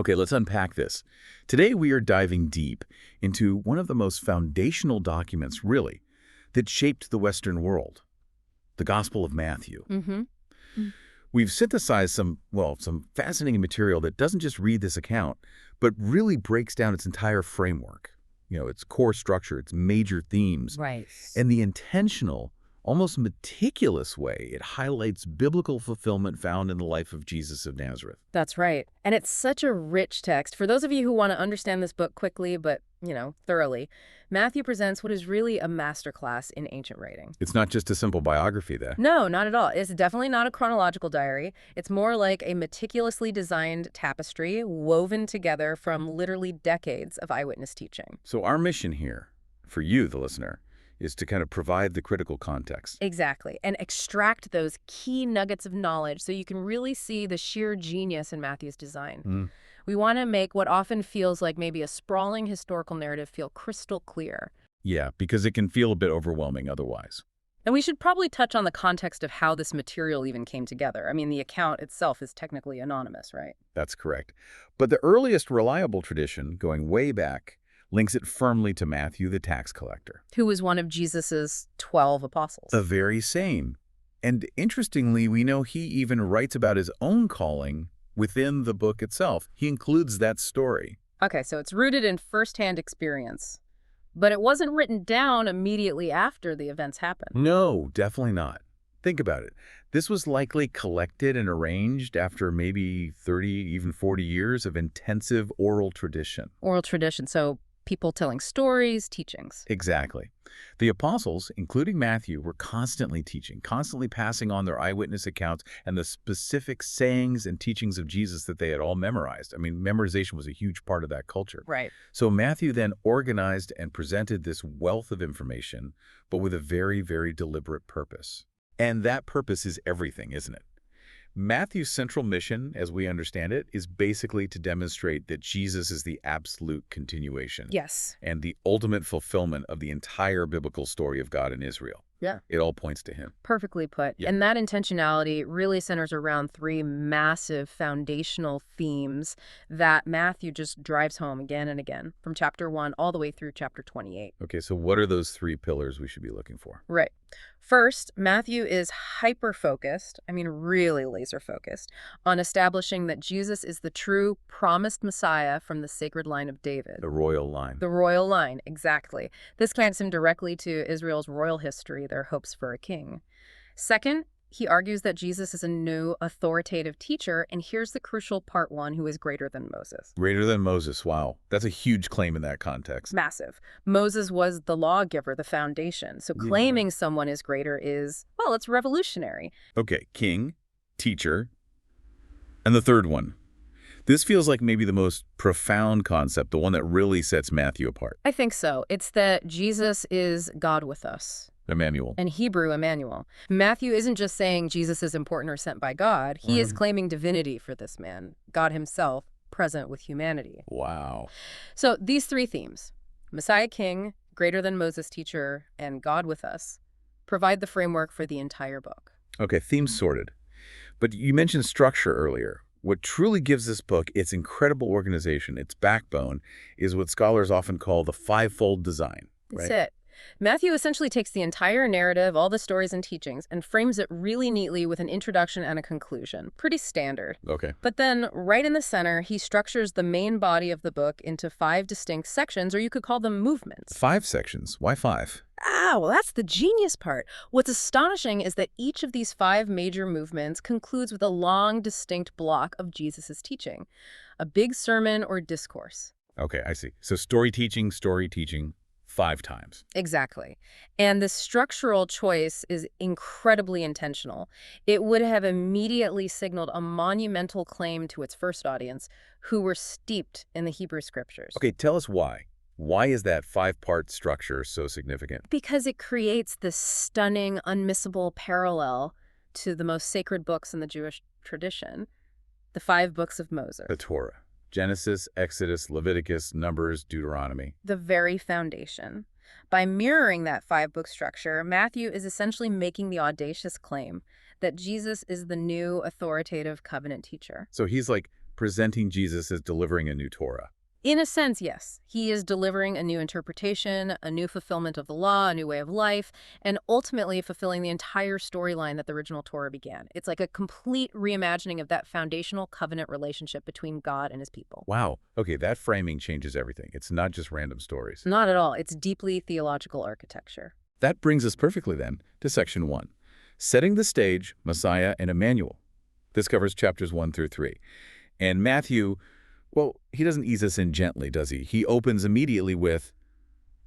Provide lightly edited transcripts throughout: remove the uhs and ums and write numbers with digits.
Okay, let's unpack this. Today we are diving deep into one of the most foundational documents, really, that shaped the Western world, the Gospel of Matthew. Mm-hmm. We've synthesized some fascinating material that doesn't just read this account, but really breaks down its entire framework, its core structure, its major themes, Right. and the intentional, almost meticulous way it highlights biblical fulfillment found in the life of Jesus of Nazareth. That's right. And it's such a rich text. For those of you who want to understand this book quickly, but, thoroughly, Matthew presents what is really a masterclass in ancient writing. It's not just a simple biography, though. No, not at all. It's definitely not a chronological diary. It's more like a meticulously designed tapestry woven together from literally decades of eyewitness teaching. So our mission here, for you, the listener, is to kind of provide the critical context. Exactly. And extract those key nuggets of knowledge so you can really see the sheer genius in Matthew's design. We want to make what often feels like maybe a sprawling historical narrative feel crystal clear. Yeah, because it can feel a bit overwhelming otherwise. And we should probably touch on the context of how this material even came together. I mean, the account itself is technically anonymous, right? That's correct. But the earliest reliable tradition, going way back, links it firmly to Matthew the tax collector, Who was one of Jesus's 12 apostles. the very same. And interestingly, we know he even writes about his own calling within the book itself. He includes that story. Okay, so it's rooted in firsthand experience. But it wasn't written down immediately after the events happened. No, definitely not. Think about it. This was likely collected and arranged after maybe 30, even 40 years of intensive oral tradition. Oral tradition, so people telling stories, teachings. Exactly. The apostles, including Matthew, were constantly teaching, constantly passing on their eyewitness accounts and the specific sayings and teachings of Jesus that they had all memorized. I mean, memorization was a huge part of that culture. Right. So Matthew then organized and presented this wealth of information, but with a very, very deliberate purpose. And that purpose is everything, isn't it? Matthew's central mission, as we understand it, is basically to demonstrate that Jesus is the absolute continuation. Yes. And the ultimate fulfillment of the entire biblical story of God in Israel. Yeah. It all points to him. Perfectly put. Yeah. And that intentionality really centers around three massive foundational themes that Matthew just drives home again and again, from chapter 1 all the way through chapter 28. Okay, so what are those three pillars we should be looking for? Right. First, Matthew is hyper-focused, really laser-focused, on establishing that Jesus is the true promised Messiah from the sacred line of David. The royal line. The royal line, exactly. This connects him directly to Israel's royal history, their hopes for a king. Second, he argues that Jesus is a new authoritative teacher, and here's the crucial part 1, who is greater than Moses. Greater than Moses, wow. That's a huge claim in that context. Massive. Moses was the lawgiver, the foundation. So claiming someone is greater is, well, it's revolutionary. Okay, king, teacher, and the third one. This feels like maybe the most profound concept, the one that really sets Matthew apart. I think so. It's that Jesus is God with us. Emmanuel. In Hebrew, Emmanuel. Matthew isn't just saying Jesus is important or sent by God. He is claiming divinity for this man, God himself, present with humanity. Wow. So these three themes, Messiah King, greater than Moses teacher, and God with us, provide the framework for the entire book. Okay, themes sorted. But you mentioned structure earlier. What truly gives this book its incredible organization, its backbone, is what scholars often call the fivefold design. That's right? it. Matthew essentially takes the entire narrative, all the stories and teachings, and frames it really neatly with an introduction and a conclusion. Pretty standard. Okay. But then, right in the center, he structures the main body of the book into 5 distinct sections, or you could call them movements. 5 sections. Why 5? Well, that's the genius part. What's astonishing is that each of these 5 major movements concludes with a long, distinct block of Jesus' teaching, a big sermon or discourse. Okay, I see. So story teaching, 5 times. Exactly. And the structural choice is incredibly intentional. It would have immediately signaled a monumental claim to its first audience, who were steeped in the Hebrew scriptures. Okay, tell us why. Why is that 5-part structure so significant? Because it creates this stunning, unmissable parallel to the most sacred books in the Jewish tradition, the 5 books of Moses. The Torah. Genesis, Exodus, Leviticus, Numbers, Deuteronomy. The very foundation. By mirroring that 5-book structure, Matthew is essentially making the audacious claim that Jesus is the new authoritative covenant teacher. So he's like presenting Jesus as delivering a new Torah. In a sense, yes. He is delivering a new interpretation, a new fulfillment of the law, a new way of life, and ultimately fulfilling the entire storyline that the original Torah began. It's like a complete reimagining of that foundational covenant relationship between God and his people. Wow. Okay, that framing changes everything. It's not just random stories. Not at all. It's deeply theological architecture. That brings us perfectly then to section 1. Setting the stage, Messiah and Emmanuel. This covers chapters 1 through 3. And Matthew, well, he doesn't ease us in gently, does he? He opens immediately with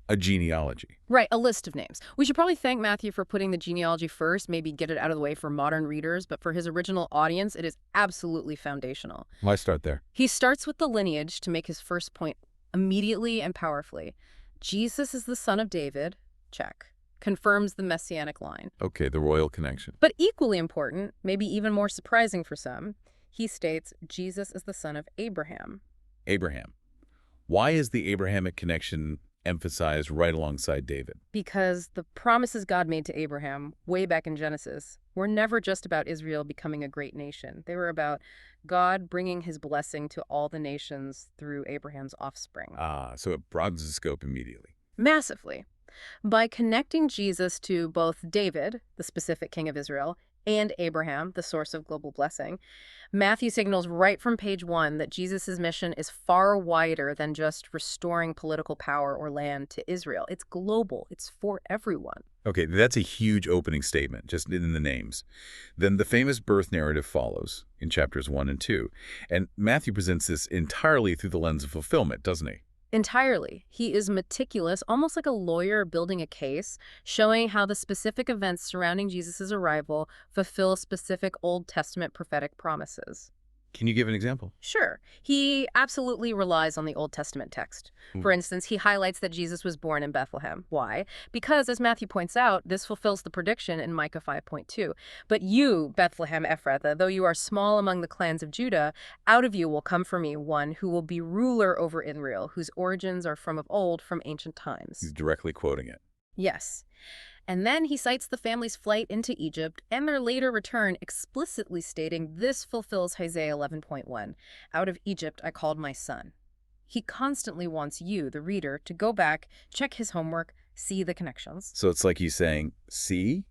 a genealogy. Right, a list of names. We should probably thank Matthew for putting the genealogy first, maybe get it out of the way for modern readers, but for his original audience, it is absolutely foundational. Why start there? He starts with the lineage to make his first point immediately and powerfully. Jesus is the son of David, check. Confirms the Messianic line. Okay, the royal connection. But equally important, maybe even more surprising for some, he states Jesus is the son of Abraham. Abraham. Why is the Abrahamic connection emphasized right alongside David? Because the promises God made to Abraham way back in Genesis were never just about Israel becoming a great nation. They were about God bringing his blessing to all the nations through Abraham's offspring. So it broadens the scope immediately. Massively. By connecting Jesus to both David, the specific king of Israel, and Abraham, the source of global blessing, Matthew signals right from page 1 that Jesus' mission is far wider than just restoring political power or land to Israel. It's global. It's for everyone. Okay, that's a huge opening statement, just in the names. Then the famous birth narrative follows in chapters 1 and 2. And Matthew presents this entirely through the lens of fulfillment, doesn't he? Entirely. He is meticulous, almost like a lawyer building a case, showing how the specific events surrounding Jesus' arrival fulfill specific Old Testament prophetic promises. Can you give an example? Sure. He absolutely relies on the Old Testament text. For instance, he highlights that Jesus was born in Bethlehem. Why? Because, as Matthew points out, this fulfills the prediction in Micah 5:2. But you, Bethlehem Ephrathah, though you are small among the clans of Judah, out of you will come for me one who will be ruler over Israel, whose origins are from of old, from ancient times. He's directly quoting it. Yes. And then he cites the family's flight into Egypt and their later return, explicitly stating this fulfills Isaiah 11:1. Out of Egypt I called my son. He constantly wants you, the reader, to go back, check his homework, see the connections. So it's like he's saying, see?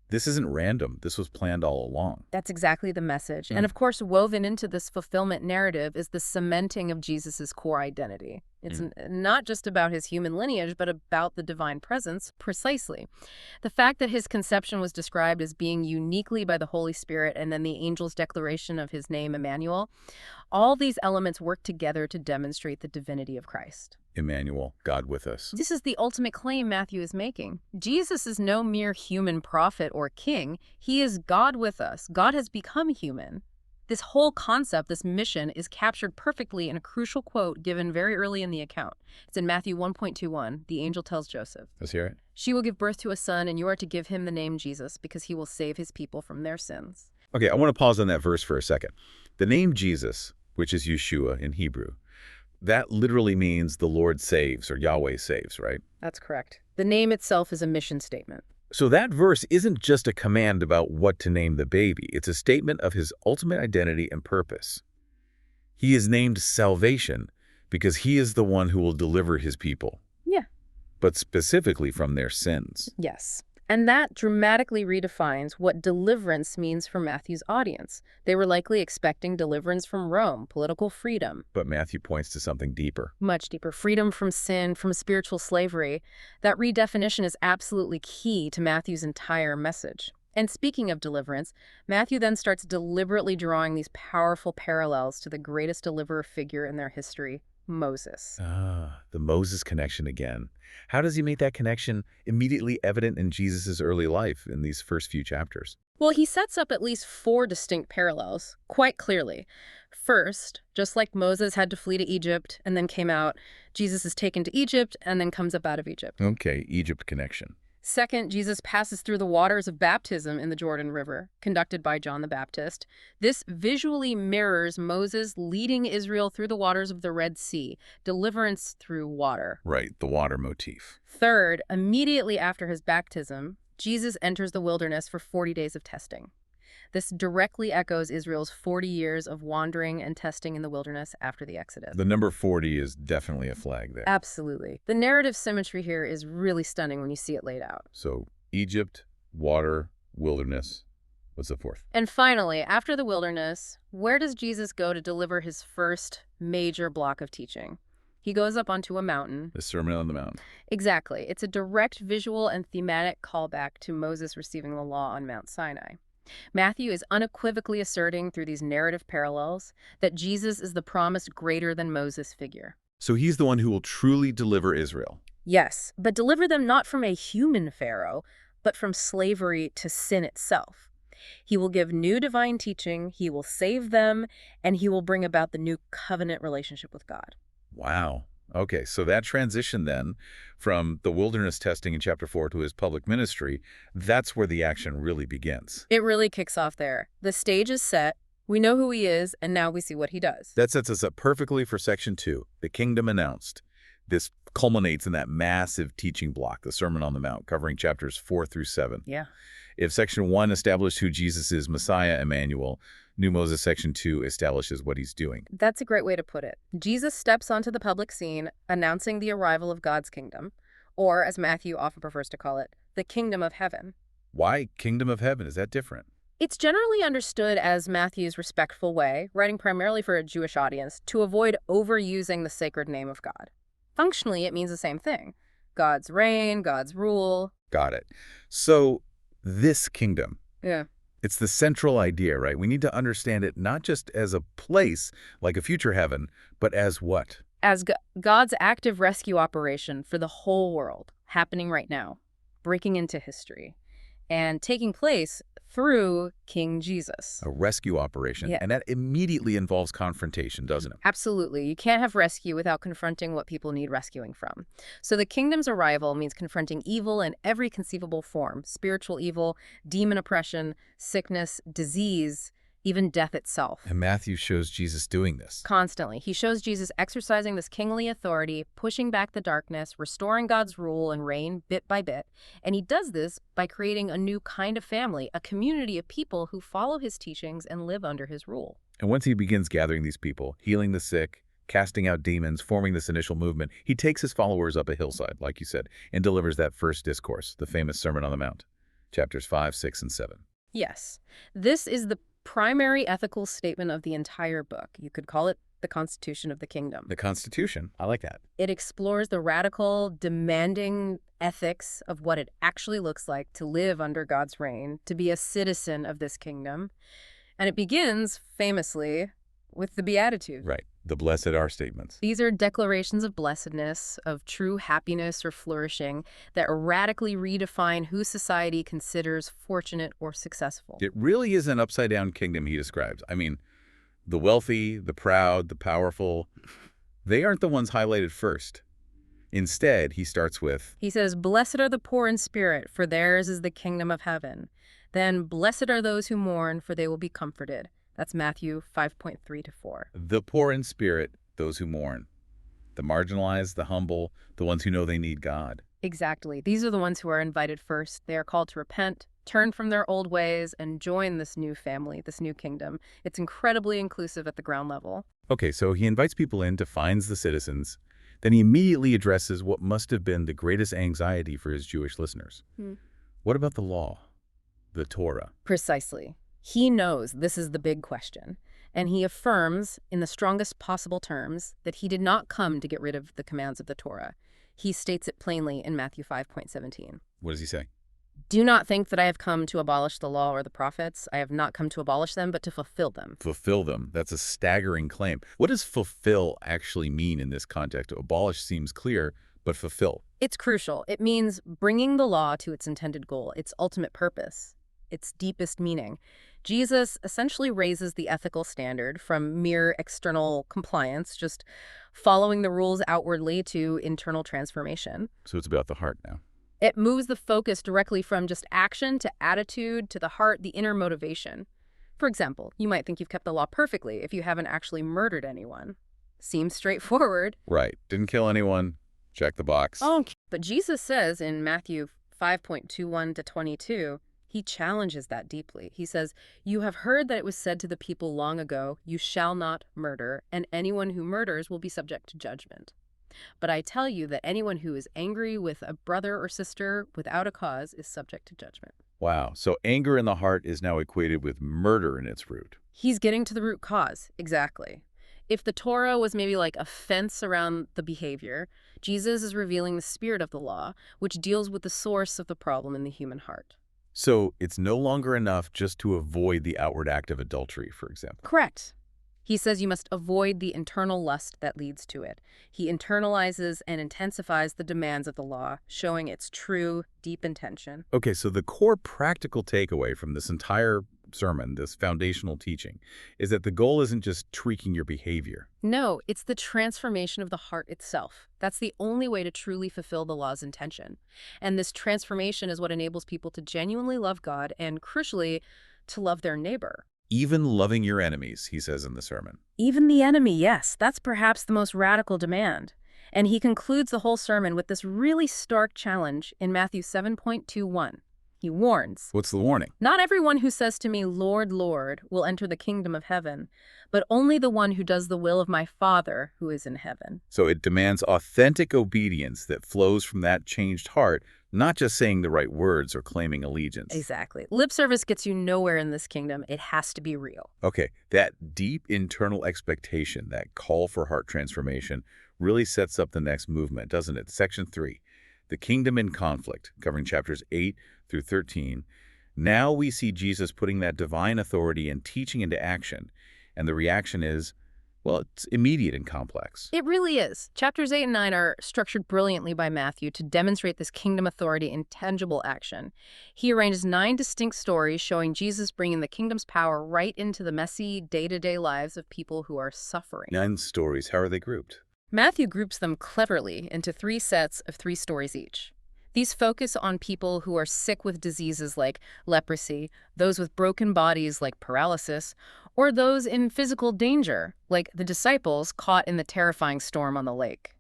This isn't random. This was planned all along. That's exactly the message. And of course, woven into this fulfillment narrative is the cementing of Jesus's core identity. It's not just about his human lineage, but about the divine presence, precisely. The fact that his conception was described as being uniquely by the Holy Spirit and then the angel's declaration of his name, Emmanuel, all these elements work together to demonstrate the divinity of Christ. Emmanuel, God with us. This is the ultimate claim Matthew is making. Jesus is no mere human prophet or king. He is God with us. God has become human. This whole concept, this mission, is captured perfectly in a crucial quote given very early in the account. It's in Matthew 1:21. The angel tells Joseph, Let's hear it. "She will give birth to a son, and you are to give him the name Jesus, because he will save his people from their sins." Okay, I want to pause on that verse for a second. The name Jesus, which is Yeshua in Hebrew, that literally means the Lord saves or Yahweh saves, right? That's correct. The name itself is a mission statement. So that verse isn't just a command about what to name the baby. It's a statement of his ultimate identity and purpose. He is named salvation because he is the one who will deliver his people. Yeah. But specifically from their sins. Yes. And that dramatically redefines what deliverance means for Matthew's audience. They were likely expecting deliverance from Rome, political freedom. But Matthew points to something deeper. Much deeper. Freedom from sin, from spiritual slavery. That redefinition is absolutely key to Matthew's entire message. And speaking of deliverance, Matthew then starts deliberately drawing these powerful parallels to the greatest deliverer figure in their history, Moses. The Moses connection again. How does he make that connection immediately evident in Jesus' early life in these first few chapters? Well, he sets up at least 4 distinct parallels, quite clearly. First, just like Moses had to flee to Egypt and then came out, Jesus is taken to Egypt and then comes up out of Egypt. Okay, Egypt connection. Second, Jesus passes through the waters of baptism in the Jordan River, conducted by John the Baptist. This visually mirrors Moses leading Israel through the waters of the Red Sea, deliverance through water. Right, the water motif. Third, immediately after his baptism, Jesus enters the wilderness for 40 days of testing. This directly echoes Israel's 40 years of wandering and testing in the wilderness after the Exodus. The number 40 is definitely a flag there. Absolutely. The narrative symmetry here is really stunning when you see it laid out. So Egypt, water, wilderness. What's the fourth? And finally, after the wilderness, where does Jesus go to deliver his first major block of teaching? He goes up onto a mountain. The Sermon on the Mount. Exactly. It's a direct visual and thematic callback to Moses receiving the law on Mount Sinai. Matthew is unequivocally asserting through these narrative parallels that Jesus is the promised greater than Moses figure. So he's the one who will truly deliver Israel. Yes, but deliver them not from a human pharaoh, but from slavery to sin itself. He will give new divine teaching, he will save them, and he will bring about the new covenant relationship with God. Wow. Okay, so that transition then from the wilderness testing in chapter 4 to his public ministry, that's where the action really begins. It really kicks off there. The stage is set, we know who he is, and now we see what he does. That sets us up perfectly for section 2, the kingdom announced. This culminates in that massive teaching block, the Sermon on the Mount, covering chapters 4 through 7. Yeah. If section 1 established who Jesus is, Messiah, Emmanuel, New Moses section 2 establishes what he's doing. That's a great way to put it. Jesus steps onto the public scene, announcing the arrival of God's kingdom, or, as Matthew often prefers to call it, the kingdom of heaven. Why kingdom of heaven? Is that different? It's generally understood as Matthew's respectful way, writing primarily for a Jewish audience, to avoid overusing the sacred name of God. Functionally, it means the same thing. God's reign, God's rule. Got it. So this kingdom, Yeah. it's the central idea, right? We need to understand it not just as a place, like a future heaven, but as what? As God's active rescue operation for the whole world, happening right now, breaking into history, and taking place through King Jesus. A rescue operation. Yeah. And that immediately involves confrontation, doesn't it? Absolutely. You can't have rescue without confronting what people need rescuing from. So the kingdom's arrival means confronting evil in every conceivable form: spiritual evil, demon oppression, sickness, disease, even death itself. And Matthew shows Jesus doing this. Constantly. He shows Jesus exercising this kingly authority, pushing back the darkness, restoring God's rule and reign bit by bit. And he does this by creating a new kind of family, a community of people who follow his teachings and live under his rule. And once he begins gathering these people, healing the sick, casting out demons, forming this initial movement, he takes his followers up a hillside, like you said, and delivers that first discourse, the famous Sermon on the Mount, chapters 5, 6, and 7. Yes. This is the primary ethical statement of the entire book. You could call it the Constitution of the Kingdom. The Constitution. I like that. It explores the radical, demanding ethics of what it actually looks like to live under God's reign, to be a citizen of this kingdom. And it begins, famously, with the Beatitudes. Right. The blessed are statements. These are declarations of blessedness, of true happiness or flourishing that radically redefine who society considers fortunate or successful. It really is an upside-down kingdom he describes. I mean, the wealthy, the proud, the powerful, they aren't the ones highlighted first. Instead, he starts with, He says, "Blessed are the poor in spirit, for theirs is the kingdom of heaven. Then blessed are those who mourn, for they will be comforted." That's Matthew 5:3-4. the poor in spirit, those who mourn. The marginalized, the humble, the ones who know they need God. Exactly. These are the ones who are invited first. They are called to repent, turn from their old ways, and join this new family, this new kingdom. It's incredibly inclusive at the ground level. Okay, so he invites people in, defines the citizens, then he immediately addresses what must have been the greatest anxiety for his Jewish listeners. What about the law, the Torah? Precisely. He knows this is the big question, and he affirms in the strongest possible terms that he did not come to get rid of the commands of the Torah. He states it plainly in Matthew 5:17. What does he say? "Do not think that I have come to abolish the law or the prophets. I have not come to abolish them, but to fulfill them." Fulfill them. That's a staggering claim. What does fulfill actually mean in this context? Abolish seems clear, but fulfill. It's crucial. It means bringing the law to its intended goal, its ultimate purpose, its deepest meaning. Jesus essentially raises the ethical standard from mere external compliance, just following the rules outwardly, to internal transformation. So it's about the heart now. It moves the focus directly from just action to attitude to the heart, the inner motivation. For example, you might think you've kept the law perfectly if you haven't actually murdered anyone. Seems straightforward. Right. Didn't kill anyone. Check the box. But Jesus says in Matthew 5:21-22, He challenges that deeply. He says, "You have heard that it was said to the people long ago, 'You shall not murder, and anyone who murders will be subject to judgment.' But I tell you that anyone who is angry with a brother or sister without a cause is subject to judgment." Wow. So anger in the heart is now equated with murder in its root. He's getting to the root cause, exactly. If the Torah was maybe like a fence around the behavior, Jesus is revealing the spirit of the law, which deals with the source of the problem in the human heart. So it's no longer enough just to avoid the outward act of adultery, for example. Correct. He says you must avoid the internal lust that leads to it. He internalizes and intensifies the demands of the law, showing its true, deep intention. Okay, so the core practical takeaway from this entire sermon, this foundational teaching, is that the goal isn't just tweaking your behavior. No, it's the transformation of the heart itself. That's the only way to truly fulfill the law's intention. And this transformation is what enables people to genuinely love God and, crucially, to love their neighbor. Even loving your enemies, he says in the sermon. Even the enemy, yes, that's perhaps the most radical demand. And he concludes the whole sermon with this really stark challenge in Matthew 7:21. He warns, What's the warning? "Not everyone who says to me, 'Lord, Lord,' will enter the kingdom of heaven, but only the one who does the will of my Father who is in heaven." So it demands authentic obedience that flows from that changed heart, not just saying the right words or claiming allegiance. Exactly. Lip service gets you nowhere in this kingdom. It has to be real. Okay, that deep internal expectation, that call for heart transformation, really sets up the next movement, doesn't it? Section 3, the kingdom in conflict, covering chapters 8 through 13. Now we see Jesus putting that divine authority and teaching into action, and the reaction is, well, it's immediate and complex. It really is. Chapters 8 and 9 are structured brilliantly by Matthew to demonstrate this kingdom authority in tangible action. He arranges 9 distinct stories showing Jesus bringing the kingdom's power right into the messy, day-to-day lives of people who are suffering. 9 stories, how are they grouped? Matthew groups them cleverly into 3 sets of 3 stories each. These focus on people who are sick with diseases like leprosy, those with broken bodies like paralysis, or those in physical danger, like the disciples caught in the terrifying storm on the lake.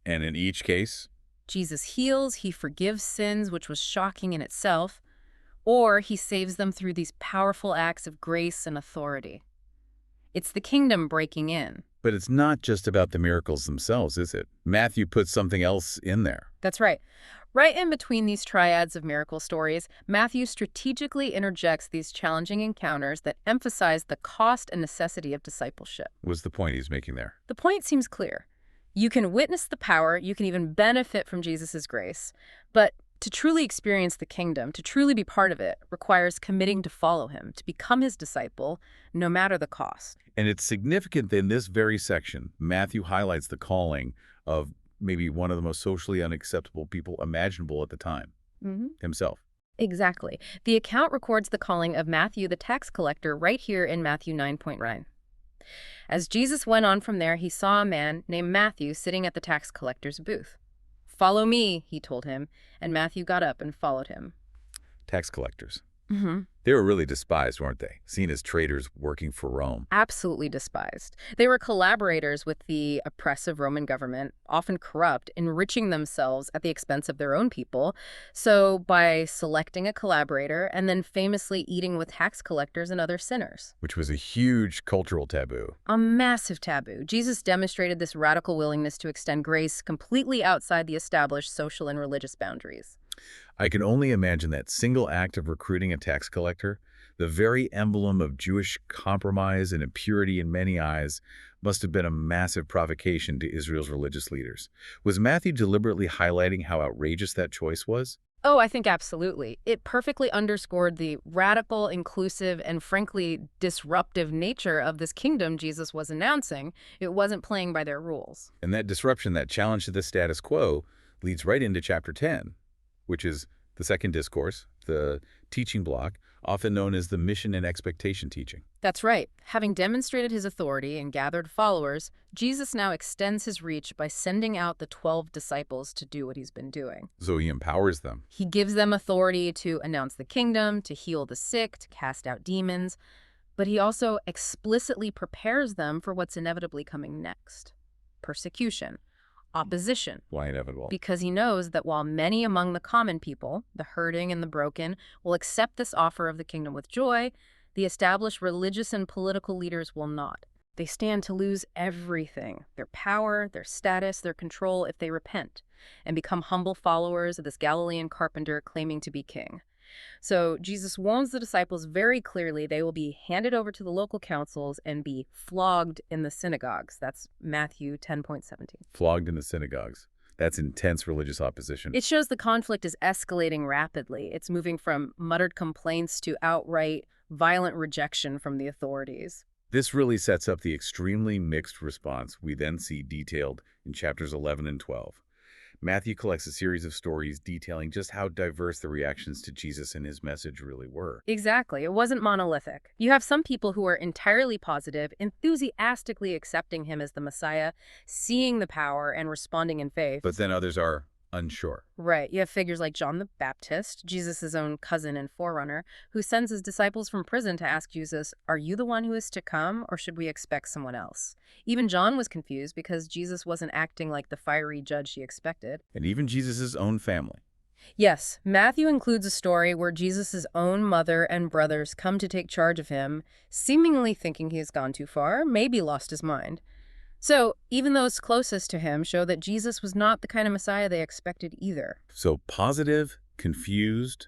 And in each case, Jesus heals, he forgives sins, which was shocking in itself, or he saves them through these powerful acts of grace and authority. It's the kingdom breaking in. but it's not just about the miracles themselves, is it? Matthew puts something else in there. That's right. Right in between these triads of miracle stories, Matthew strategically interjects these challenging encounters that emphasize the cost and necessity of discipleship. What's the point he's making there? The point seems clear. You can witness the power, you can even benefit from Jesus' grace, but to truly experience the kingdom, to truly be part of it, requires committing to follow him, to become his disciple, no matter the cost. And it's significant that in this very section, Matthew highlights the calling of maybe one of the most socially unacceptable people imaginable at the time, himself. Exactly. The account records the calling of Matthew the tax collector right here in Matthew 9.9. As Jesus went on from there, he saw a man named Matthew sitting at the tax collector's booth. "Follow me," he told him, and Matthew got up and followed him. Tax collectors. They were really despised, weren't they? Seen as traitors working for Rome. Absolutely despised. They were collaborators with the oppressive Roman government, often corrupt, enriching themselves at the expense of their own people. So by selecting a collaborator and then famously eating with tax collectors and other sinners. Which was a huge cultural taboo. A massive taboo. Jesus demonstrated this radical willingness to extend grace completely outside the established social and religious boundaries. I can only imagine that single act of recruiting a tax collector, the very emblem of Jewish compromise and impurity in many eyes, must have been a massive provocation to Israel's religious leaders. Was Matthew deliberately highlighting how outrageous that choice was? Oh, I think absolutely. It perfectly underscored the radical, inclusive, and frankly disruptive nature of this kingdom Jesus was announcing. It wasn't playing by their rules. And that disruption, that challenge to the status quo, leads right into chapter 10, which is the second discourse, the teaching block, often known as the mission and expectation teaching. That's right. Having demonstrated his authority and gathered followers, Jesus now extends his reach by sending out the 12 disciples to do what he's been doing. So he empowers them. He gives them authority to announce the kingdom, to heal the sick, to cast out demons, but he also explicitly prepares them for what's inevitably coming next: persecution. opposition. Why inevitable? Because he knows that while many among the common people, the hurting and the broken, will accept this offer of the kingdom with joy, the established religious and political leaders will not. They stand to lose everything, their power, their status, their control, if they repent and become humble followers of this Galilean carpenter claiming to be king. So Jesus warns the disciples very clearly they will be handed over to the local councils and be flogged in the synagogues. That's Matthew 10:17. Flogged in the synagogues. That's intense religious opposition. It shows the conflict is escalating rapidly. It's moving from muttered complaints to outright violent rejection from the authorities. This really sets up the extremely mixed response we then see detailed in chapters 11 and 12. Matthew collects a series of stories detailing just how diverse the reactions to Jesus and his message really were. Exactly. It wasn't monolithic. You have some people who are entirely positive, enthusiastically accepting him as the Messiah, seeing the power and responding in faith. But then others are unsure. Right. You have figures like John the Baptist, Jesus' own cousin and forerunner, who sends his disciples from prison to ask Jesus, "Are you the one who is to come, or should we expect someone else?" Even John was confused because Jesus wasn't acting like the fiery judge he expected. And even Jesus' own family. Yes, Matthew includes a story where Jesus' own mother and brothers come to take charge of him, seemingly thinking he has gone too far, maybe lost his mind. So even those closest to him show that Jesus was not the kind of Messiah they expected either. So positive, confused,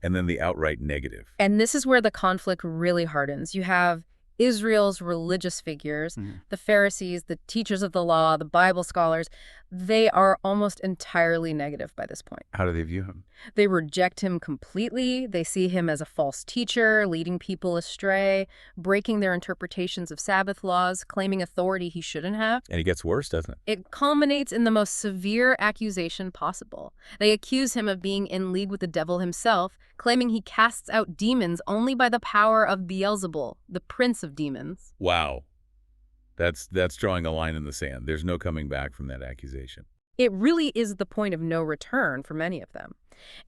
and then the outright negative. And this is where the conflict really hardens. You have Israel's religious figures, the Pharisees, the teachers of the law, the Bible scholars. They are almost entirely negative by this point. How do they view him? They reject him completely. They see him as a false teacher, leading people astray, breaking their interpretations of Sabbath laws, claiming authority he shouldn't have. And it gets worse, doesn't it? It culminates in the most severe accusation possible. They accuse him of being in league with the devil himself, claiming he casts out demons only by the power of Beelzebul, the prince of demons. Wow. That's drawing a line in the sand. There's no coming back from that accusation. It really is the point of no return for many of them.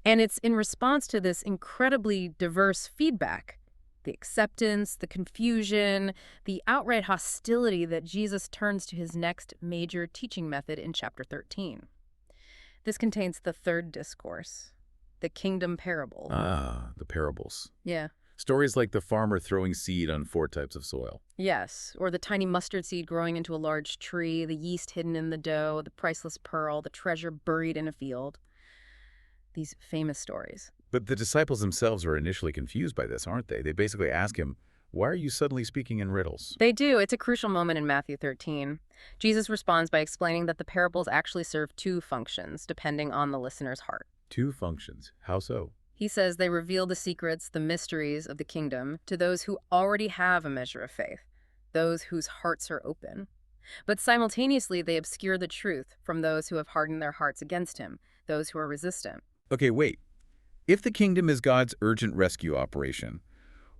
And it's in response to this incredibly diverse feedback, the acceptance, the confusion, the outright hostility that Jesus turns to his next major teaching method in chapter 13. This contains the third discourse, the kingdom parable. Ah, the parables. Yeah. Stories like the farmer throwing seed on 4 types of soil. Yes, or the tiny mustard seed growing into a large tree, the yeast hidden in the dough, the priceless pearl, the treasure buried in a field. These famous stories. But the disciples themselves are initially confused by this, aren't they? They basically ask him, "Why are you suddenly speaking in riddles?" They do. It's a crucial moment in Matthew 13. Jesus responds by explaining that the parables actually serve 2 functions, depending on the listener's heart. 2 functions. How so? He says they reveal the secrets, the mysteries of the kingdom to those who already have a measure of faith, those whose hearts are open. But simultaneously, they obscure the truth from those who have hardened their hearts against him, those who are resistant. Okay, wait. If the kingdom is God's urgent rescue operation,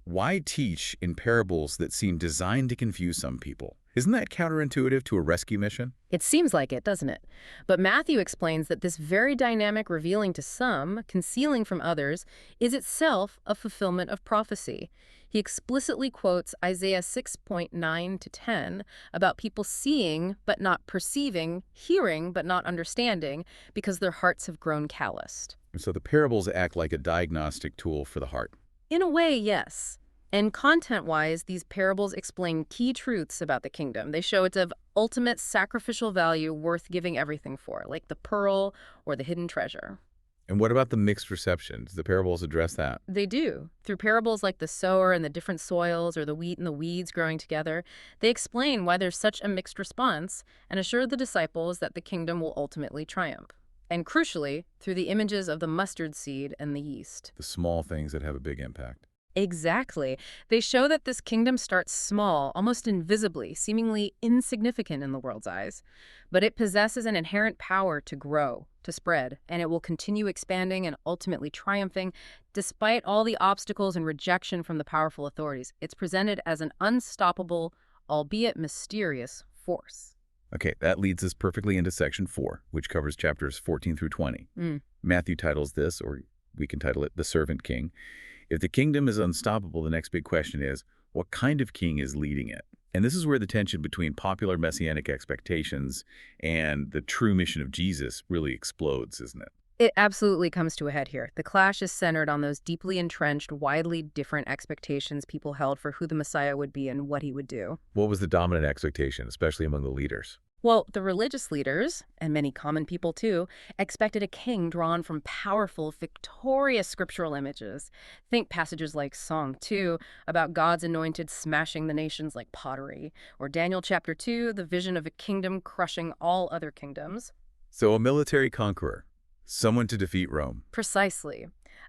why teach in parables that seem designed to confuse some people? Isn't that counterintuitive to a rescue mission? It seems like it, doesn't it? But Matthew explains that this very dynamic revealing to some, concealing from others, is itself a fulfillment of prophecy. He explicitly quotes Isaiah 6:9 to 10 about people seeing but not perceiving, hearing but not understanding, because their hearts have grown calloused. So the parables act like a diagnostic tool for the heart. In a way, yes. And content-wise, these parables explain key truths about the kingdom. They show it's of ultimate sacrificial value worth giving everything for, like the pearl or the hidden treasure. And what about the mixed reception? Do the parables address that? They do. Through parables like the sower and the different soils or the wheat and the weeds growing together, they explain why there's such a mixed response and assure the disciples that the kingdom will ultimately triumph. And crucially, through the images of the mustard seed and the yeast. The small things that have a big impact. Exactly. They show that this kingdom starts small, almost invisibly, seemingly insignificant in the world's eyes. But it possesses an inherent power to grow, to spread, and it will continue expanding and ultimately triumphing despite all the obstacles and rejection from the powerful authorities. It's presented as an unstoppable, albeit mysterious, force. Okay, that leads us perfectly into section 4, which covers chapters 14 through 20. Matthew titles this, or we can title it, The Servant King. If the kingdom is unstoppable, the next big question is, what kind of king is leading it? And this is where the tension between popular messianic expectations and the true mission of Jesus really explodes, isn't it? It absolutely comes to a head here. The clash is centered on those deeply entrenched, widely different expectations people held for who the Messiah would be and what he would do. What was the dominant expectation, especially among the leaders? Well, the religious leaders, and many common people too, expected a king drawn from powerful, victorious scriptural images. Think passages like Psalm 2 about God's anointed smashing the nations like pottery, or Daniel chapter 2, the vision of a kingdom crushing all other kingdoms. So a military conqueror, someone to defeat Rome. Precisely.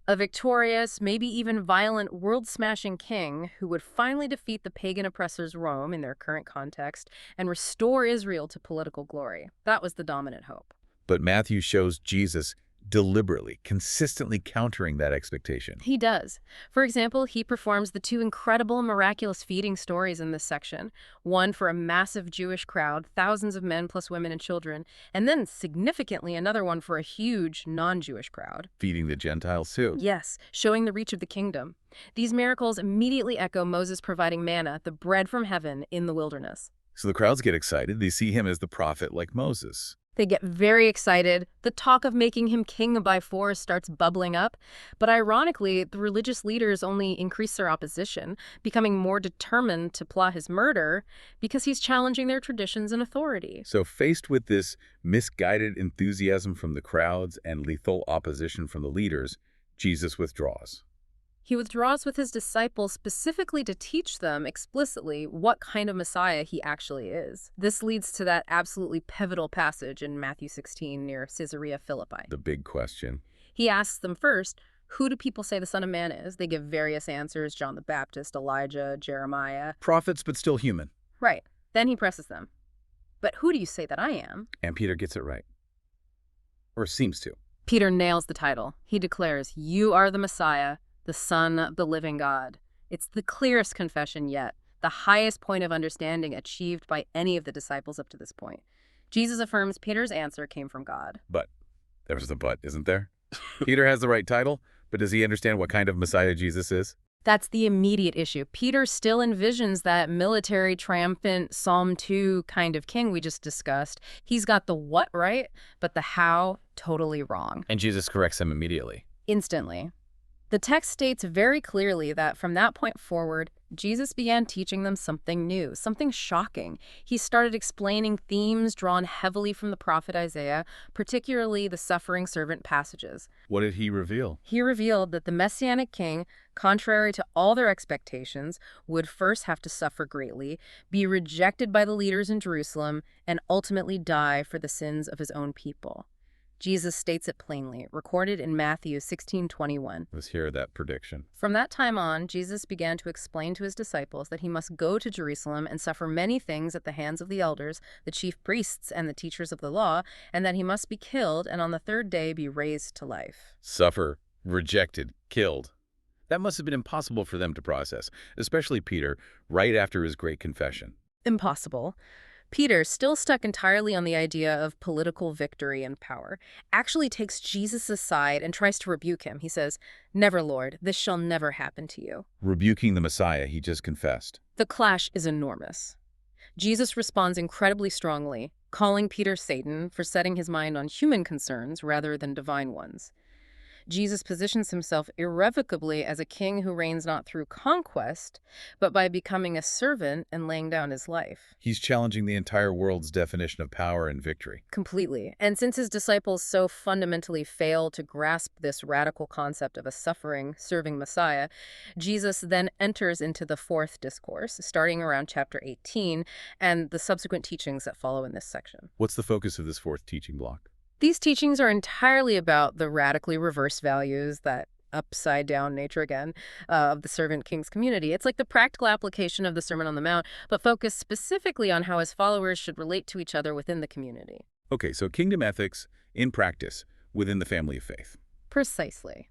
A victorious, maybe even violent, world-smashing king who would finally defeat the pagan oppressors Rome in their current context and restore Israel to political glory. That was the dominant hope. But Matthew shows Jesus deliberately, consistently countering that expectation. He does. For example, he performs the two incredible miraculous feeding stories in this section. One for a massive Jewish crowd, thousands of men plus women and children, and then significantly another one for a huge non-Jewish crowd. Feeding the Gentiles too. Yes, showing the reach of the kingdom. These miracles immediately echo Moses providing manna, the bread from heaven, in the wilderness. So the crowds get excited. They see him as the prophet like Moses. They get very excited. The talk of making him king by force starts bubbling up. But ironically, the religious leaders only increase their opposition, becoming more determined to plot his murder because he's challenging their traditions and authority. So faced with this misguided enthusiasm from the crowds and lethal opposition from the leaders, Jesus withdraws. He withdraws with his disciples specifically to teach them explicitly what kind of Messiah he actually is. This leads to that absolutely pivotal passage in Matthew 16 near Caesarea Philippi. The big question. He asks them first, who do people say the Son of Man is? They give various answers, John the Baptist, Elijah, Jeremiah. Prophets, but still human. Right. Then he presses them. But who do you say that I am? And Peter gets it right. Or seems to. Peter nails the title. He declares, you are the Messiah, the Son of the living God. It's the clearest confession yet, the highest point of understanding achieved by any of the disciples up to this point. Jesus affirms Peter's answer came from God. But, there's a but, isn't there? Peter has the right title, but does he understand what kind of Messiah Jesus is? That's the immediate issue. Peter still envisions that military, triumphant, Psalm 2 kind of king we just discussed. He's got the what right, but the how totally wrong. And Jesus corrects him immediately. Instantly. The text states very clearly that from that point forward, Jesus began teaching them something new, something shocking. He started explaining themes drawn heavily from the prophet Isaiah, particularly the suffering servant passages. What did he reveal? He revealed that the Messianic King, contrary to all their expectations, would first have to suffer greatly, be rejected by the leaders in Jerusalem, and ultimately die for the sins of his own people. Jesus states it plainly, recorded in Matthew 16:21. Let's hear that prediction. From that time on, Jesus began to explain to his disciples that he must go to Jerusalem and suffer many things at the hands of the elders, the chief priests, and the teachers of the law, and that he must be killed and on the third day be raised to life. Suffer, rejected, killed. That must have been impossible for them to process, especially Peter, right after his great confession. Impossible. Peter, still stuck entirely on the idea of political victory and power, actually takes Jesus aside and tries to rebuke him. He says, "Never, Lord, this shall never happen to you." Rebuking the Messiah he just confessed. The clash is enormous. Jesus responds incredibly strongly, calling Peter Satan for setting his mind on human concerns rather than divine ones. Jesus positions himself irrevocably as a king who reigns not through conquest, but by becoming a servant and laying down his life. He's challenging the entire world's definition of power and victory. Completely. And since his disciples so fundamentally fail to grasp this radical concept of a suffering, serving Messiah, Jesus then enters into the fourth discourse, starting around chapter 18, and the subsequent teachings that follow in this section. What's the focus of this fourth teaching block? These teachings are entirely about the radically reversed values, that upside-down nature again, of the servant king's community. It's like the practical application of the Sermon on the Mount, but focused specifically on how his followers should relate to each other within the community. Okay, so kingdom ethics in practice within the family of faith. Precisely.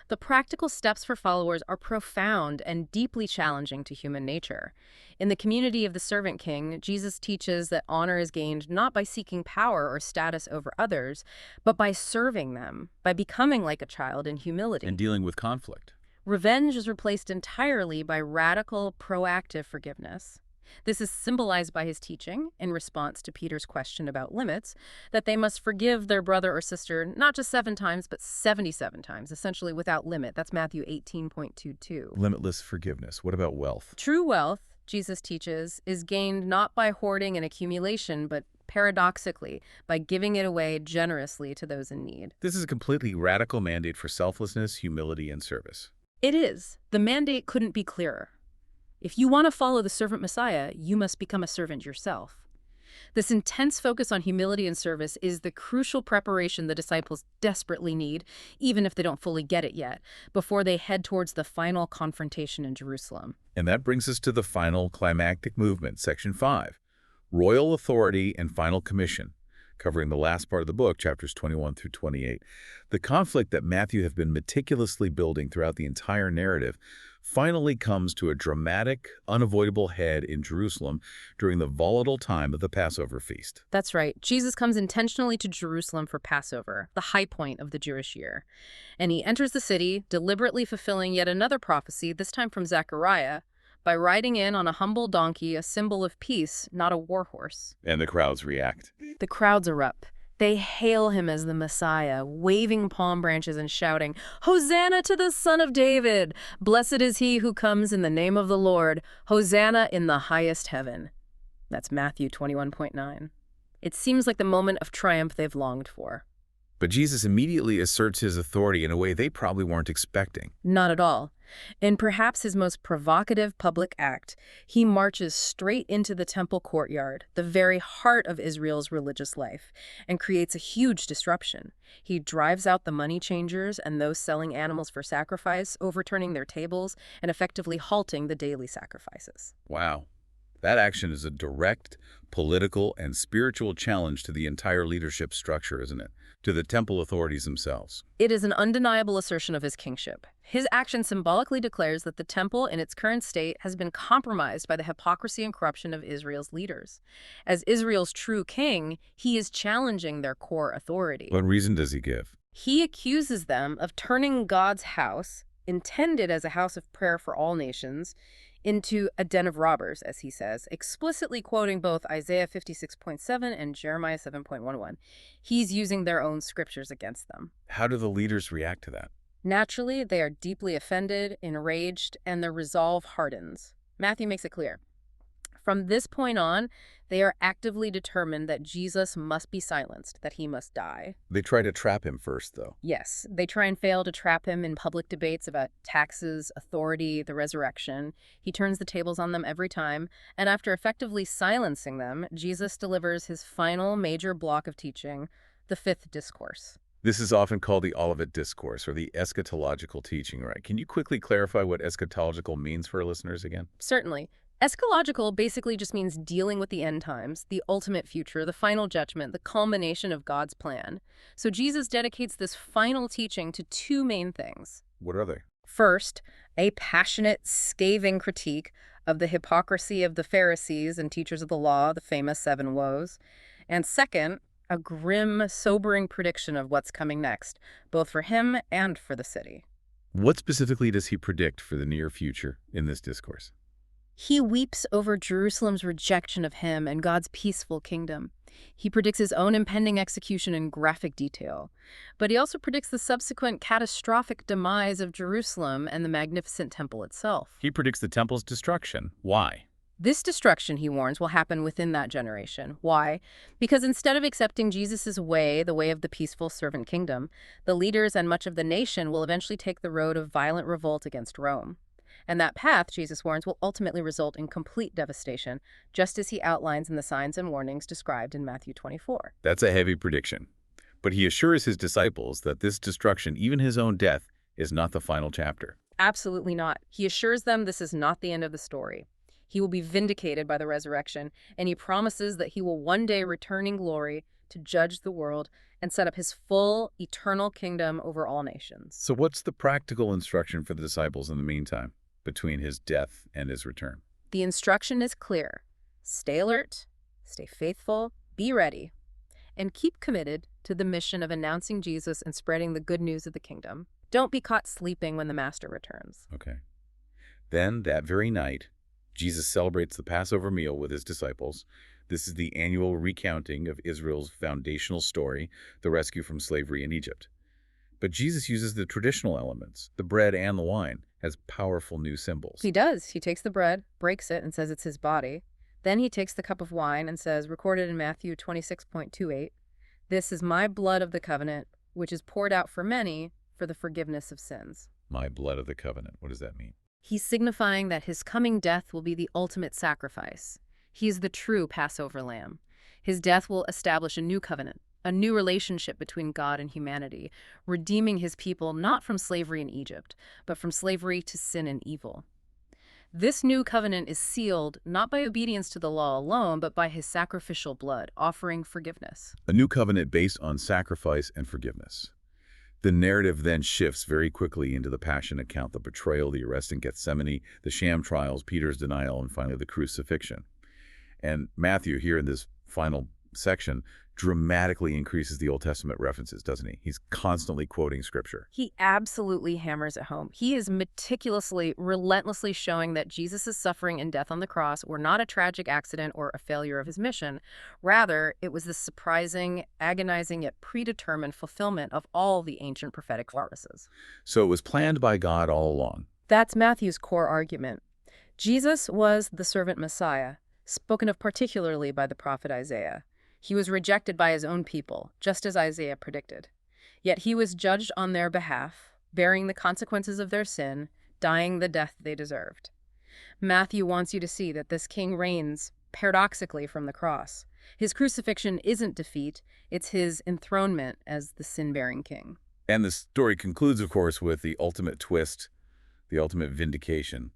The practical steps for followers are profound and deeply challenging to human nature. In the community of the servant king, Jesus teaches that honor is gained not by seeking power or status over others, but by serving them, by becoming like a child in humility. And dealing with conflict. Revenge is replaced entirely by radical, proactive forgiveness. This is symbolized by his teaching, in response to Peter's question about limits, that they must forgive their brother or sister not just 7 times, but 77 times, essentially without limit. That's Matthew 18.22. Limitless forgiveness. What about wealth? True wealth, Jesus teaches, is gained not by hoarding and accumulation, but paradoxically, by giving it away generously to those in need. This is a completely radical mandate for selflessness, humility, and service. It is. The mandate couldn't be clearer. If you want to follow the servant Messiah, you must become a servant yourself. This intense focus on humility and service is the crucial preparation the disciples desperately need, even if they don't fully get it yet, before they head towards the final confrontation in Jerusalem. And that brings us to the final climactic movement, Section 5, Royal Authority and Final Commission, covering the last part of the book, chapters 21 through 28. The conflict that Matthew has been meticulously building throughout the entire narrative finally comes to a dramatic, unavoidable head in Jerusalem during the volatile time of the Passover feast. That's right. Jesus comes intentionally to Jerusalem for Passover, the high point of the Jewish year. And he enters the city, deliberately fulfilling yet another prophecy, this time from Zechariah, by riding in on a humble donkey, a symbol of peace, not a war horse. And the crowds react. The crowds erupt. They hail him as the Messiah, waving palm branches and shouting, "Hosanna to the Son of David! Blessed is he who comes in the name of the Lord! Hosanna in the highest heaven." That's Matthew 21.9. It seems like the moment of triumph they've longed for. But Jesus immediately asserts his authority in a way they probably weren't expecting. Not at all. In perhaps his most provocative public act, he marches straight into the temple courtyard, the very heart of Israel's religious life, and creates a huge disruption. He drives out the money changers and those selling animals for sacrifice, overturning their tables and effectively halting the daily sacrifices. Wow. That action is a direct political and spiritual challenge to the entire leadership structure, isn't it? To the temple authorities themselves. It is an undeniable assertion of his kingship. His action symbolically declares that the temple in its current state has been compromised by the hypocrisy and corruption of Israel's leaders. As Israel's true king, he is challenging their core authority. What reason does he give? He accuses them of turning God's house, intended as a house of prayer for all nations, into a den of robbers, as he says, explicitly quoting both Isaiah 56.7 and Jeremiah 7.11. He's using their own scriptures against them. How do the leaders react to that? Naturally, they are deeply offended, enraged, and their resolve hardens. Matthew makes it clear. From this point on, they are actively determined that Jesus must be silenced, that he must die. They try to trap him first, though. Yes, they try and fail to trap him in public debates about taxes, authority, the resurrection. He turns the tables on them every time, and after effectively silencing them, Jesus delivers his final major block of teaching, the fifth discourse. This is often called the Olivet Discourse, or the eschatological teaching, right? Can you quickly clarify what eschatological means for our listeners again? Certainly. Eschatological basically just means dealing with the end times, the ultimate future, the final judgment, the culmination of God's plan. So Jesus dedicates this final teaching to two main things. What are they? First, a passionate, scathing critique of the hypocrisy of the Pharisees and teachers of the law, the famous 7 woes. And second, a grim, sobering prediction of what's coming next, both for him and for the city. What specifically does he predict for the near future in this discourse? He weeps over Jerusalem's rejection of him and God's peaceful kingdom. He predicts his own impending execution in graphic detail. But he also predicts the subsequent catastrophic demise of Jerusalem and the magnificent temple itself. He predicts the temple's destruction. Why? This destruction, he warns, will happen within that generation. Why? Because instead of accepting Jesus' way, the way of the peaceful servant kingdom, the leaders and much of the nation will eventually take the road of violent revolt against Rome. And that path, Jesus warns, will ultimately result in complete devastation, just as he outlines in the signs and warnings described in Matthew 24. That's a heavy prediction. But he assures his disciples that this destruction, even his own death, is not the final chapter. Absolutely not. He assures them this is not the end of the story. He will be vindicated by the resurrection, and he promises that he will one day return in glory to judge the world and set up his full, eternal kingdom over all nations. So what's the practical instruction for the disciples in the meantime, between his death and his return? The instruction is clear. Stay alert, stay faithful, be ready, and keep committed to the mission of announcing Jesus and spreading the good news of the kingdom. Don't be caught sleeping when the Master returns. Okay. Then, that very night, Jesus celebrates the Passover meal with his disciples. This is the annual recounting of Israel's foundational story, the rescue from slavery in Egypt. But Jesus uses the traditional elements, the bread and the wine, as powerful new symbols. He does. He takes the bread, breaks it, and says it's his body. Then he takes the cup of wine and says, recorded in Matthew 26:28, "This is my blood of the covenant, which is poured out for many for the forgiveness of sins." My blood of the covenant. What does that mean? He's signifying that his coming death will be the ultimate sacrifice. He is the true Passover lamb. His death will establish a new covenant, a new relationship between God and humanity, redeeming his people not from slavery in Egypt, but from slavery to sin and evil. This new covenant is sealed not by obedience to the law alone, but by his sacrificial blood, offering forgiveness. A new covenant based on sacrifice and forgiveness. The narrative then shifts very quickly into the passion account, the betrayal, the arrest in Gethsemane, the sham trials, Peter's denial, and finally the crucifixion. And Matthew, here in this final section, dramatically increases the Old Testament references, doesn't he? He's constantly quoting Scripture. He absolutely hammers it home. He is meticulously, relentlessly showing that Jesus' suffering and death on the cross were not a tragic accident or a failure of his mission. Rather, it was the surprising, agonizing, yet predetermined fulfillment of all the ancient prophetic promises. So it was planned by God all along. That's Matthew's core argument. Jesus was the servant Messiah, spoken of particularly by the prophet Isaiah. He was rejected by his own people, just as Isaiah predicted. Yet he was judged on their behalf, bearing the consequences of their sin, dying the death they deserved. Matthew wants you to see that this king reigns paradoxically from the cross. His crucifixion isn't defeat, it's his enthronement as the sin-bearing king. And the story concludes, of course, with the ultimate twist, the ultimate vindication.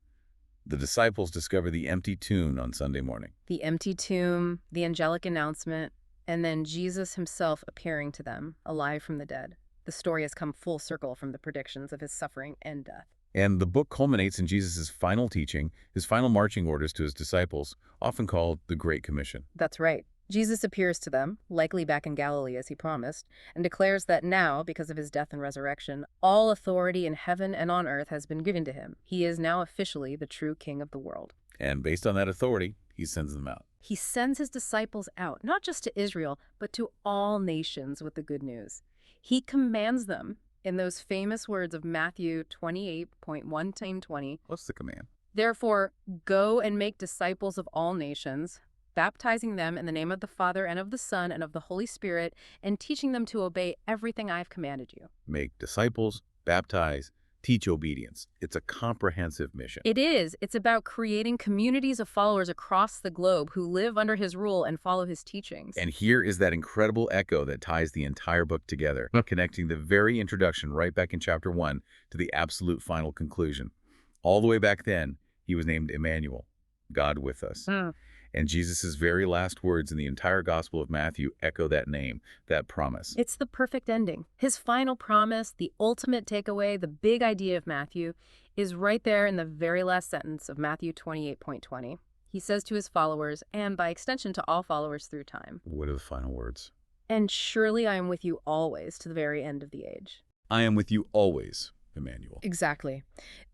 The disciples discover the empty tomb on Sunday morning. The empty tomb, the angelic announcement, and then Jesus himself appearing to them, alive from the dead. The story has come full circle from the predictions of his suffering and death. And the book culminates in Jesus' final teaching, his final marching orders to his disciples, often called the Great Commission. That's right. Jesus appears to them, likely back in Galilee as he promised, and declares that now, because of his death and resurrection, all authority in heaven and on earth has been given to him. He is now officially the true king of the world. And based on that authority, he sends them out. He sends his disciples out, not just to Israel, but to all nations with the good news. He commands them in those famous words of Matthew 28:1-20. What's the command? Therefore, go and make disciples of all nations, baptizing them in the name of the Father and of the Son and of the Holy Spirit, and teaching them to obey everything I have commanded you. Make disciples, baptize, teach obedience. It's a comprehensive mission. It is. It's about creating communities of followers across the globe who live under his rule and follow his teachings. And here is that incredible echo that ties the entire book together, connecting the very introduction right back in chapter 1 to the absolute final conclusion. All the way back then, he was named Emmanuel, God with us. And Jesus' very last words in the entire Gospel of Matthew echo that name, that promise. It's the perfect ending. His final promise, the ultimate takeaway, the big idea of Matthew, is right there in the very last sentence of Matthew 28:20. He says to his followers, and by extension to all followers through time, What are the final words? "And surely I am with you always to the very end of the age." I am with you always, Emmanuel. Exactly.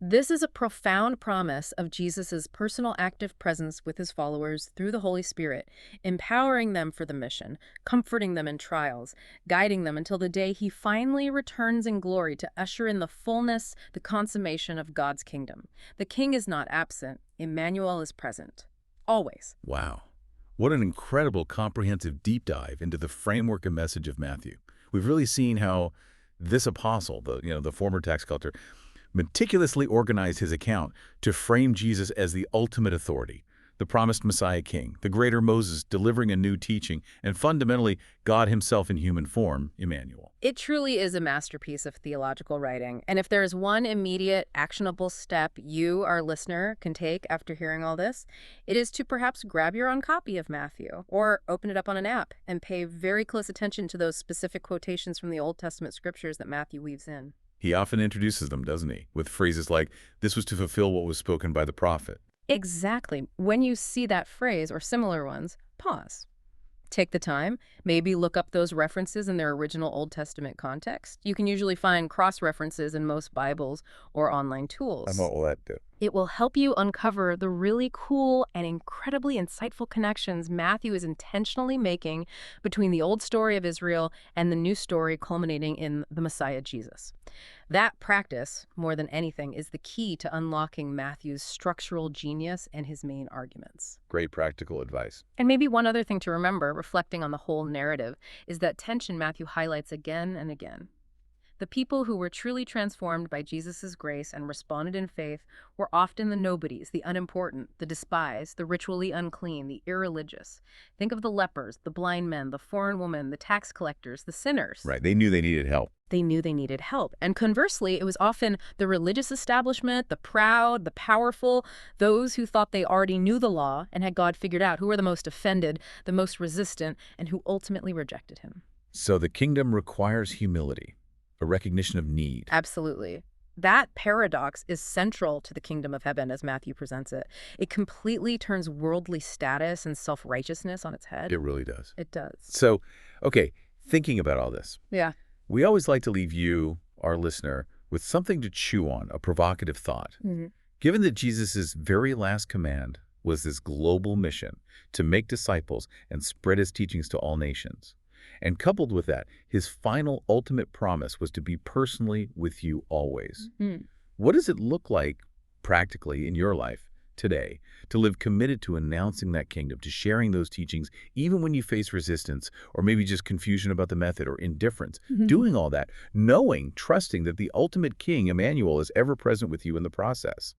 This is a profound promise of Jesus' personal active presence with his followers through the Holy Spirit, empowering them for the mission, comforting them in trials, guiding them until the day he finally returns in glory to usher in the fullness, the consummation of God's kingdom. The king is not absent. Emmanuel is present. Always. Wow. What an incredible, comprehensive deep dive into the framework and message of Matthew. We've really seen how this apostle, the former tax collector, meticulously organized his account to frame Jesus as the ultimate authority, the promised Messiah King, the greater Moses delivering a new teaching, and fundamentally, God himself in human form, Emmanuel. It truly is a masterpiece of theological writing. And if there is one immediate, actionable step you, our listener, can take after hearing all this, it is to perhaps grab your own copy of Matthew or open it up on an app and pay very close attention to those specific quotations from the Old Testament scriptures that Matthew weaves in. He often introduces them, doesn't he, with phrases like, this was to fulfill what was spoken by the prophet. Exactly. When you see that phrase or similar ones, pause. Take the time, maybe look up those references in their original Old Testament context. You can usually find cross-references in most Bibles or online tools. And what will that do? It will help you uncover the really cool and incredibly insightful connections Matthew is intentionally making between the old story of Israel and the new story culminating in the Messiah Jesus. That practice, more than anything, is the key to unlocking Matthew's structural genius and his main arguments. Great practical advice. And maybe one other thing to remember, reflecting on the whole narrative, is that tension Matthew highlights again and again. The people who were truly transformed by Jesus' grace and responded in faith were often the nobodies, the unimportant, the despised, the ritually unclean, the irreligious. Think of the lepers, the blind men, the foreign woman, the tax collectors, the sinners. Right. They knew they needed help. They knew they needed help. And conversely, it was often the religious establishment, the proud, the powerful, those who thought they already knew the law and had God figured out, who were the most offended, the most resistant, and who ultimately rejected him. So the kingdom requires humility, a recognition of need. Absolutely. That paradox is central to the kingdom of heaven as Matthew presents it. It completely turns worldly status and self-righteousness on its head. It really does. It does. So, okay, thinking about all this, Yeah. we always like to leave you, our listener, with something to chew on, a provocative thought. Given that Jesus' very last command was this global mission to make disciples and spread his teachings to all nations, and coupled with that, his final ultimate promise was to be personally with you always. What does it look like practically in your life today to live committed to announcing that kingdom, to sharing those teachings, even when you face resistance or maybe just confusion about the method or indifference, doing all that, knowing, trusting that the ultimate king, Emmanuel, is ever present with you in the process?